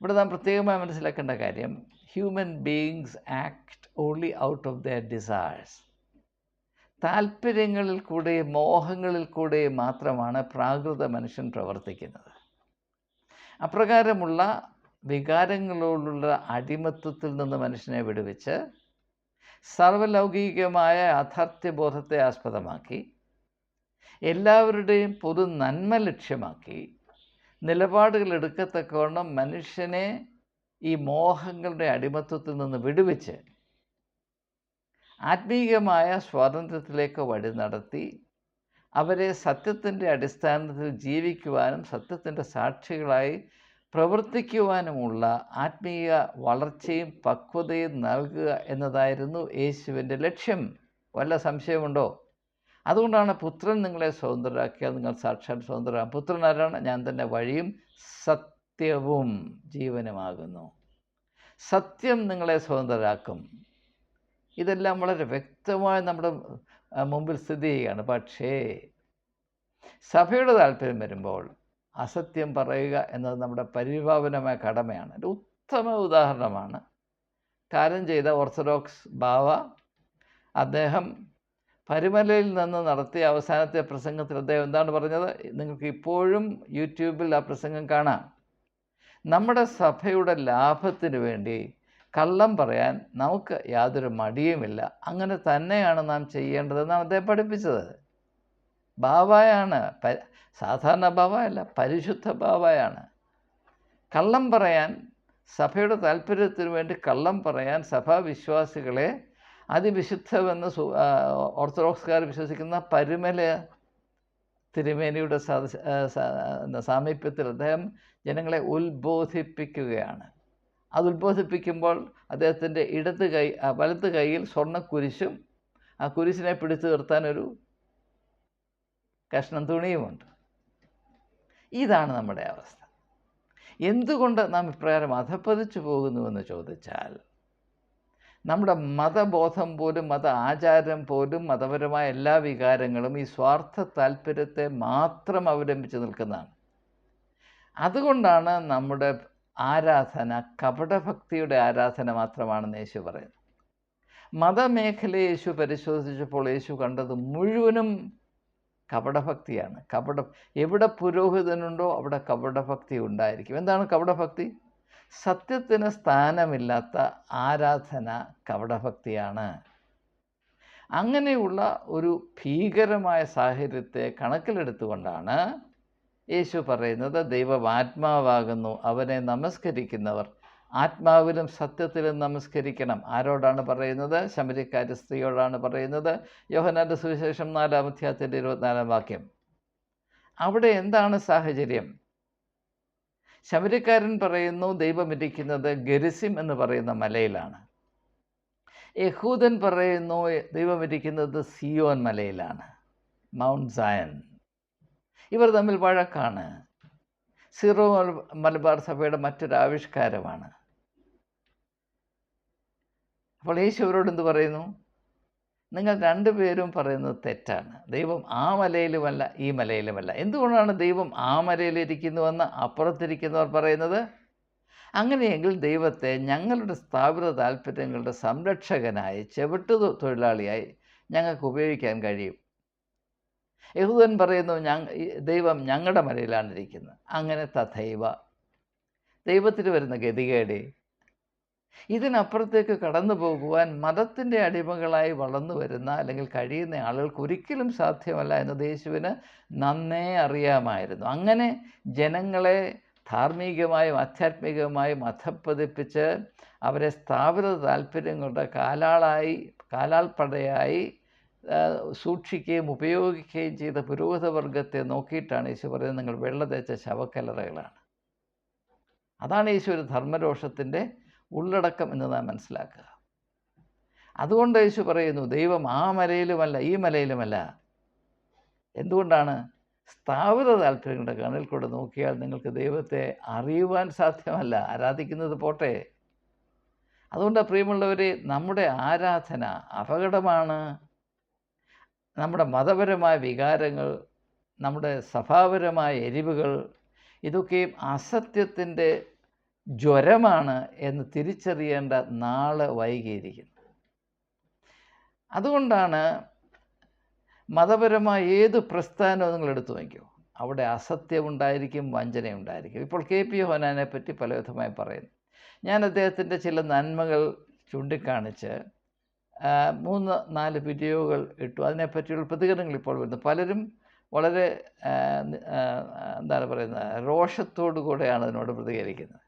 ഇവിടെ നാം പ്രത്യേകമായി മനസ്സിലാക്കേണ്ട കാര്യം, human beings act only out of their desires. താല്പര്യങ്ങളിൽ കൂടെയും മോഹങ്ങളിൽ കൂടെയും മാത്രമാണ് പ്രാകൃത മനുഷ്യൻ പ്രവർത്തിക്കുന്നത്. അപ്രകാരമുള്ള വികാരങ്ങളോടുള്ള അടിമത്വത്തിൽ നിന്ന് മനുഷ്യനെ വിടുവിച്ച് സർവലൗകികമായ യാഥാർത്ഥ്യബോധത്തെ ആസ്പദമാക്കി എല്ലാവരുടെയും പൊതു നന്മ ലക്ഷ്യമാക്കി നിലപാടുകൾ എടുക്കത്തക്കവണ്ണം മനുഷ്യനെ ഈ മോഹങ്ങളുടെ അടിമത്വത്തിൽ നിന്ന് വിടുവിച്ച് ആത്മീയമായ സ്വാതന്ത്ര്യത്തിലേക്ക് വഴി നടത്തി അവരെ സത്യത്തിൻ്റെ അടിസ്ഥാനത്തിൽ ജീവിക്കുവാനും സത്യത്തിൻ്റെ സാക്ഷികളായി പ്രവർത്തിക്കുവാനുമുള്ള ആത്മീയ വളർച്ചയും പക്വതയും നൽകുക എന്നതായിരുന്നു യേശുവിൻ്റെ ലക്ഷ്യം. വല്ല സംശയമുണ്ടോ? അതുകൊണ്ടാണ് പുത്രൻ നിങ്ങളെ സ്വതന്ത്രരാക്കിയാൽ നിങ്ങൾ സാക്ഷാൽ സ്വതന്ത്രരാകും. പുത്രൻ ആരാണ്? ഞാൻ തന്നെ വഴിയും സത്യവും ജീവനുമാകുന്നു. സത്യം നിങ്ങളെ സ്വതന്ത്രരാക്കും. ഇതെല്ലാം വളരെ വ്യക്തമായി നമ്മുടെ മുമ്പിൽ സ്ഥിതി ചെയ്യുകയാണ്. പക്ഷേ സഭയുടെ താല്പര്യം വരുമ്പോൾ അസത്യം പറയുക എന്നത് നമ്മുടെ പരിപാവനമായ കടമയാണ്. ഒരു ഉത്തമ ഉദാഹരണമാണ് കാര്യം ചെയ്ത ഓർത്തഡോക്സ് ബാവ. അദ്ദേഹം പരുമലയിൽ നിന്ന് നടത്തിയ അവസാനത്തെ പ്രസംഗത്തിൽ അദ്ദേഹം എന്താണ് പറഞ്ഞത്? നിങ്ങൾക്ക് ഇപ്പോഴും യൂട്യൂബിൽ ആ പ്രസംഗം കാണാം. നമ്മുടെ സഭയുടെ ലാഭത്തിന് വേണ്ടി കള്ളം പറയാൻ നമുക്ക് യാതൊരു മടിയുമില്ല, അങ്ങനെ തന്നെയാണ് നാം ചെയ്യേണ്ടതെന്നാണ് അദ്ദേഹം പഠിപ്പിച്ചത്. ബാവയാണ്, സാധാരണ ബാവയല്ല, പരിശുദ്ധ ബാവയാണ്. കള്ളം പറയാൻ, സഭയുടെ താല്പര്യത്തിന് വേണ്ടി കള്ളം പറയാൻ സഭാവിശ്വാസികളെ അതിവിശുദ്ധമെന്ന് ഓർത്തഡോക്സുകാർ വിശ്വസിക്കുന്ന പരുമല തിരുമേനിയുടെ സാമീപ്യത്തിൽ അദ്ദേഹം ജനങ്ങളെ ഉത്ബോധിപ്പിക്കുകയാണ്. അത് ഉത്ബോധിപ്പിക്കുമ്പോൾ അദ്ദേഹത്തിൻ്റെ വലത് കൈയിൽ സ്വർണ്ണക്കുരിശും ആ കുരിശിനെ പിടിച്ചു നിർത്താനൊരു കഷ്ണം തുണിയുമുണ്ട്. ഇതാണ് നമ്മുടെ അവസ്ഥ. എന്തുകൊണ്ട് നാം ഇപ്രകാരം അധപ്പതിച്ചു പോകുന്നുവെന്ന് ചോദിച്ചാൽ, നമ്മുടെ മതബോധം പോലും മത ആചാരം പോലും മതപരമായ എല്ലാ വികാരങ്ങളും ഈ സ്വാർത്ഥ താല്പര്യത്തെ മാത്രം അവലംബിച്ച് നിൽക്കുന്നതാണ്. അതുകൊണ്ടാണ് നമ്മുടെ ആരാധന കപടഭക്തിയുടെ ആരാധന മാത്രമാണെന്ന് യേശു പറയുന്നു. മതമേഖലയെ യേശു പരിശോധിച്ചപ്പോൾ യേശു കണ്ടത് മുഴുവനും കപടഭക്തിയാണ്. എവിടെ പുരോഹിതനുണ്ടോ അവിടെ കപടഭക്തി ഉണ്ടായിരിക്കും. എന്താണ് കപടഭക്തി? സത്യത്തിന് സ്ഥാനമില്ലാത്ത ആരാധന കപടഭക്തിയാണ്. അങ്ങനെയുള്ള ഒരു ഭീകരമായ സാഹചര്യത്തെ കണക്കിലെടുത്തുകൊണ്ടാണ് യേശു പറയുന്നത്, ദൈവം ആത്മാവാകുന്നു, അവനെ നമസ്കരിക്കുന്നവർ ആത്മാവിലും സത്യത്തിലും നമസ്കരിക്കണം. ആരോടാണ് പറയുന്നത്? ശമര്യക്കാരി സ്ത്രീയോടാണ് പറയുന്നത്. യോഹന്നാൻ്റെ സുവിശേഷം 4-ാം അധ്യായത്തിൻ്റെ 24-ാം വാക്യം. അവിടെ എന്താണ് സാഹചര്യം? ശമര്യക്കാരൻ പറയുന്നു ദൈവം ഇരിക്കുന്നത് ഗെരിസിം എന്ന് പറയുന്ന മലയിലാണ്. യഹൂദൻ പറയുന്നു ദൈവം ഇരിക്കുന്നത് സിയോൻ മലയിലാണ്, മൗണ്ട് സയൻ. ഇവർ തമ്മിൽ വഴക്കാണ്. സിറോ മലബാർ സഭയുടെ മറ്റൊരു ആവിഷ്കാരമാണ്. അപ്പോൾ യേശു അവരോട് എന്ത് പറയുന്നു? നിങ്ങൾ രണ്ടുപേരും പറയുന്നത് തെറ്റാണ്. ദൈവം ആ മലയിലുമല്ല ഈ മലയിലുമല്ല. എന്തുകൊണ്ടാണ് ദൈവം ആ മലയിലിരിക്കുന്നുവെന്ന് അപ്പുറത്തിരിക്കുന്നവർ പറയുന്നത്? അങ്ങനെയെങ്കിൽ ദൈവത്തെ ഞങ്ങളുടെ സ്ഥാപിത താല്പര്യങ്ങളുടെ സംരക്ഷകനായി, ചെവിട്ടു തൊഴിലാളിയായി ഞങ്ങൾക്ക് ഉപയോഗിക്കാൻ കഴിയും. യഹൂദൻ പറയുന്നു ദൈവം ഞങ്ങളുടെ മലയിലാണ് ഇരിക്കുന്നത്. അങ്ങനെ തഥൈവ. ദൈവത്തിന് വരുന്ന ഗതികേട്. ഇതിനപ്പുറത്തേക്ക് കടന്നു പോകുവാൻ മതത്തിൻ്റെ അടിമകളായി വളർന്നു വരുന്ന അല്ലെങ്കിൽ കഴിയുന്ന ആളുകൾക്ക് ഒരിക്കലും സാധ്യമല്ല എന്ന് യേശുവിന് നന്നേ അറിയാമായിരുന്നു. അങ്ങനെ ജനങ്ങളെ ധാർമ്മികമായും ആധ്യാത്മികമായും അധപ്പതിപ്പിച്ച് അവരെ സ്ഥാപിത താല്പര്യങ്ങളുടെ കാലാൾപ്പടയായി സൂക്ഷിക്കുകയും ഉപയോഗിക്കുകയും ചെയ്ത പുരോഹിതവർഗത്തെ നോക്കിയിട്ടാണ് യേശു പറയുന്നത്, നിങ്ങൾ വെള്ള തേച്ച ശവക്കല്ലറകളാണ്. അതാണ് യേശു ഒരു ധർമ്മരോഷത്തിൻ്റെ ഉള്ളടക്കം എന്ന് നാം മനസ്സിലാക്കുക. അതുകൊണ്ട് യേശു പറയുന്നു ദൈവം ആ മലയിലുമല്ല ഈ മലയിലുമല്ല. എന്തുകൊണ്ടാണ്? സ്ഥാപിത താല്പര്യങ്ങളുടെ കണ്ണിൽ കൂടെ നോക്കിയാൽ നിങ്ങൾക്ക് ദൈവത്തെ അറിയുവാൻ സാധ്യമല്ല. ആരാധിക്കുന്നത് പോട്ടെ. അതുകൊണ്ട് പ്രിയമുള്ളവരെ, നമ്മുടെ ആരാധന അപകടമാണ്. നമ്മുടെ മതപരമായ വികാരങ്ങൾ, നമ്മുടെ സഭാപരമായ എരിവുകൾ, ഇതൊക്കെയും അസത്യത്തിൻ്റെ ജ്വരമാണ് എന്ന് തിരിച്ചറിയേണ്ട നാള് വൈകിയിരിക്കുന്നു. അതുകൊണ്ടാണ് മതപരമായ ഏത് പ്രസ്ഥാനവും നിങ്ങൾ എടുത്തു നോക്കിയോ, അവിടെ അസത്യമുണ്ടായിരിക്കും, വഞ്ചനയുണ്ടായിരിക്കും. ഇപ്പോൾ KP യോഹന്നാനെ പറ്റി പലവിധമായി പറയുന്നു. ഞാൻ അദ്ദേഹത്തിൻ്റെ ചില നന്മകൾ ചൂണ്ടിക്കാണിച്ച് 3-4 വീഡിയോകൾ ഇട്ടു. അതിനെപ്പറ്റിയുള്ള പ്രതികരണങ്ങൾ ഇപ്പോൾ വരുന്നു. പലരും വളരെ എന്താണ് പറയുന്നത്, രോഷത്തോടു കൂടെയാണ് അതിനോട് പ്രതികരിക്കുന്നത്.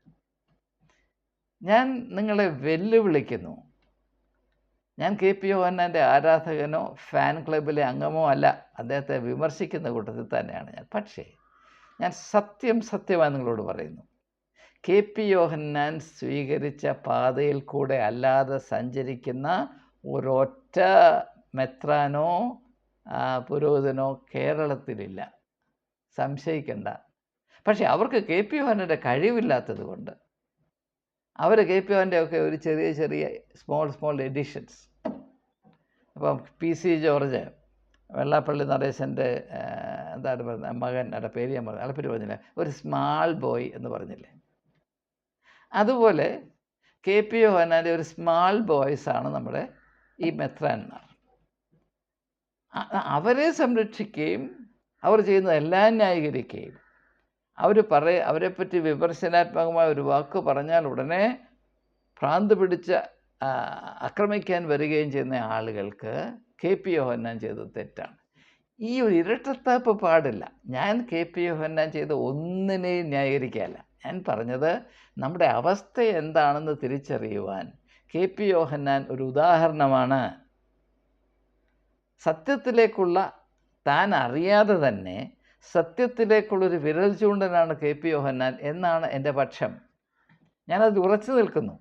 ഞാൻ നിങ്ങളെ വെല്ലുവിളിക്കുന്നു. ഞാൻ KP യോഹന്നാൻ്റെ ആരാധകനോ ഫാൻ ക്ലബിലെ അംഗമോ അല്ല. അദ്ദേഹത്തെ വിമർശിക്കുന്ന കൂട്ടത്തിൽ തന്നെയാണ് ഞാൻ. പക്ഷേ ഞാൻ സത്യമായി നിങ്ങളോട് പറയുന്നു, KP യോഹന്നാൻ സ്വീകരിച്ച പാതയിൽ കൂടെ അല്ലാതെ സഞ്ചരിക്കുന്ന ഒരൊറ്റ മെത്രാനോ പുരോഹിതനോ കേരളത്തിലില്ല. സംശയിക്കണ്ട. പക്ഷേ അവർക്ക് KP യോഹന്നാൻ്റെ കഴിവില്ലാത്തത് കൊണ്ട് അവർ KP യോഹന്നാൻ്റെ ഒക്കെ ഒരു ചെറിയ സ്മോൾ എഡിഷൻസ്. അപ്പം PC ജോർജ്, വെള്ളാപ്പള്ളി നടേശൻ്റെ എന്താണ് പറയുന്നത് മകൻ, പേര് ഞാൻ പറഞ്ഞു, അയാളെ പേര് പറഞ്ഞില്ലേ, ഒരു സ്മാൾ ബോയ് എന്ന് പറഞ്ഞില്ലേ, അതുപോലെ KP യോഹന്നാൻ്റെ ഒരു സ്മാൾ ബോയ്സാണ് നമ്മുടെ ഈ മെത്രാന്മാർ. അവരെ സംരക്ഷിക്കുകയും അവർ ചെയ്യുന്നതെല്ലാം ന്യായീകരിക്കുകയും അവരെപ്പറ്റി വിമർശനാത്മകമായ ഒരു വാക്ക് പറഞ്ഞാൽ ഉടനെ ഭ്രാന്ത് പിടിച്ച് ആക്രമിക്കാൻ വരികയും ചെയ്യുന്ന ആളുകൾക്ക് KP യോഹന്നാൻ ചെയ്തത് തെറ്റാണ്. ഈ ഒരു ഇരട്ടത്താപ്പ് പാടില്ല. ഞാൻ KP യോഹന്നാൻ ചെയ്ത ഒന്നിനെയും ന്യായീകരിക്കുകയല്ല. ഞാൻ പറഞ്ഞത് നമ്മുടെ അവസ്ഥ എന്താണെന്ന് തിരിച്ചറിയുവാൻ KP യോഹന്നാൻ ഒരു ഉദാഹരണമാണ്. സത്യത്തിലേക്കുള്ള താൻ അറിയാതെ തന്നെ സത്യത്തിലേക്കുള്ളൊരു വിരൽ ചൂണ്ടനാണ് KP യോഹന്നാൻ എന്നാണ് എൻ്റെ പക്ഷം. ഞാനത് ഉറച്ചു നിൽക്കുന്നു.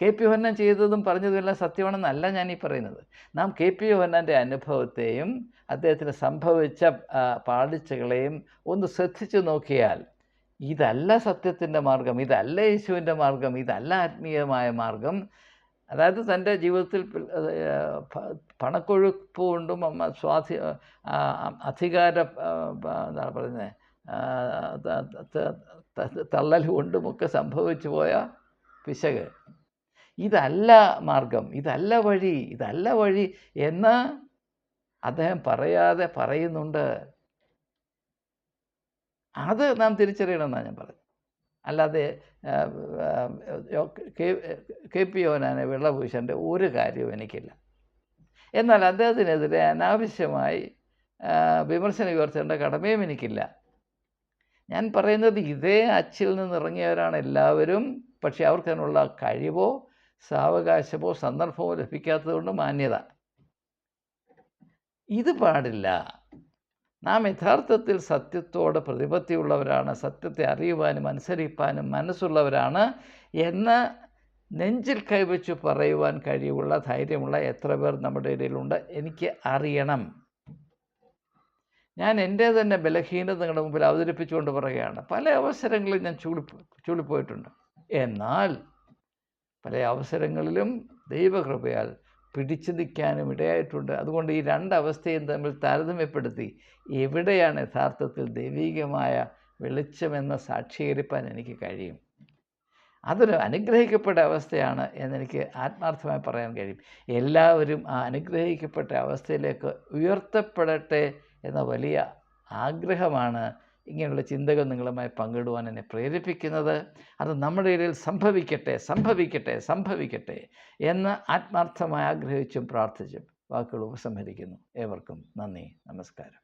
KP യോഹന്നാൻ ചെയ്തതും പറഞ്ഞതുമെല്ലാം സത്യമാണെന്നല്ല ഞാനീ പറയുന്നത്. നാം KP യോഹന്നാൻ്റെ അനുഭവത്തെയും അദ്ദേഹത്തിന് സംഭവിച്ച പാളിച്ചകളെയും ഒന്ന് ശ്രദ്ധിച്ചു നോക്കിയാൽ ഇതല്ല സത്യത്തിൻ്റെ മാർഗം, ഇതല്ല യേശുവിൻ്റെ മാർഗം, ഇതല്ല ആത്മീയമായ മാർഗം. അതായത് തൻ്റെ ജീവിതത്തിൽ പണക്കൊഴുപ്പ് കൊണ്ടും അധികാര എന്താണ് പറയുന്നത് തള്ളൽ കൊണ്ടുമൊക്കെ സംഭവിച്ചു പോയ പിശക്. ഇതല്ല മാർഗം, ഇതല്ല വഴി, ഇതല്ല വഴി എന്ന് അദ്ദേഹം പറയാതെ പറയുന്നുണ്ട്. അത് നാം തിരിച്ചറിയണമെന്നാണ് ഞാൻ പറഞ്ഞത്. അല്ലാതെ KP യോഹന്നാനെ വെള്ളപൂശേണ്ട ഒരു കാര്യവും എനിക്കില്ല. എന്നാൽ അദ്ദേഹത്തിനെതിരെ അനാവശ്യമായി വിമർശനം ഉയർത്തേണ്ട കടമയും എനിക്കില്ല. ഞാൻ പറയുന്നത് ഇതേ അച്ചിൽ നിന്നിറങ്ങിയവരാണ് എല്ലാവരും. പക്ഷേ അവർക്കതിനുള്ള കഴിവോ സാവകാശമോ സന്ദർഭമോ ലഭിക്കാത്തതുകൊണ്ട് മാന്യത. ഇത് പാടില്ല. നാം യഥാർത്ഥത്തിൽ സത്യത്തോട് പ്രതിപത്തിയുള്ളവരാണ്, സത്യത്തെ അറിയുവാനും അനുസരിപ്പാനും മനസ്സുള്ളവരാണ് എന്ന് നെഞ്ചിൽ കൈവച്ച് പറയുവാൻ കഴിവുള്ള ധൈര്യമുള്ള എത്ര പേർ നമ്മുടെ ഇടയിലുണ്ട് എനിക്ക് അറിയണം. ഞാൻ എൻ്റെ തന്നെ ബലഹീനത നിങ്ങളുടെ മുമ്പിൽ അവതരിപ്പിച്ചുകൊണ്ട് പറയുകയാണ്. പല അവസരങ്ങളിലും ഞാൻ ചൂളിപ്പോയിട്ടുണ്ട്. എന്നാൽ പല അവസരങ്ങളിലും ദൈവകൃപയാൽ പിടിച്ചു നിൽക്കാനും ഇടയായിട്ടുണ്ട്. അതുകൊണ്ട് ഈ രണ്ടവസ്ഥയും തമ്മിൽ താരതമ്യപ്പെടുത്തി എവിടെയാണ് യഥാർത്ഥത്തിൽ ദൈവികമായ വെളിച്ചമെന്ന് സാക്ഷീകരിപ്പാൻ എനിക്ക് കഴിയും. അതൊരു അനുഗ്രഹിക്കപ്പെട്ട അവസ്ഥയാണ് എന്നെനിക്ക് ആത്മാർത്ഥമായി പറയാൻ കഴിയും. എല്ലാവരും ആ അനുഗ്രഹിക്കപ്പെട്ട അവസ്ഥയിലേക്ക് ഉയർത്തപ്പെടട്ടെ എന്ന വലിയ ആഗ്രഹമാണ് ഇങ്ങനെയുള്ള ചിന്തകൾ നിങ്ങളുമായി പങ്കിടുവാൻ എന്നെ പ്രേരിപ്പിക്കുന്നത്. അത് നമ്മുടെ ഇടയിൽ സംഭവിക്കട്ടെ സംഭവിക്കട്ടെ സംഭവിക്കട്ടെ എന്ന് ആത്മാർത്ഥമായി ആഗ്രഹിച്ചും പ്രാർത്ഥിച്ചും വാക്കുകൾ ഉപസംഹരിക്കുന്നു. ഏവർക്കും നന്ദി, നമസ്കാരം.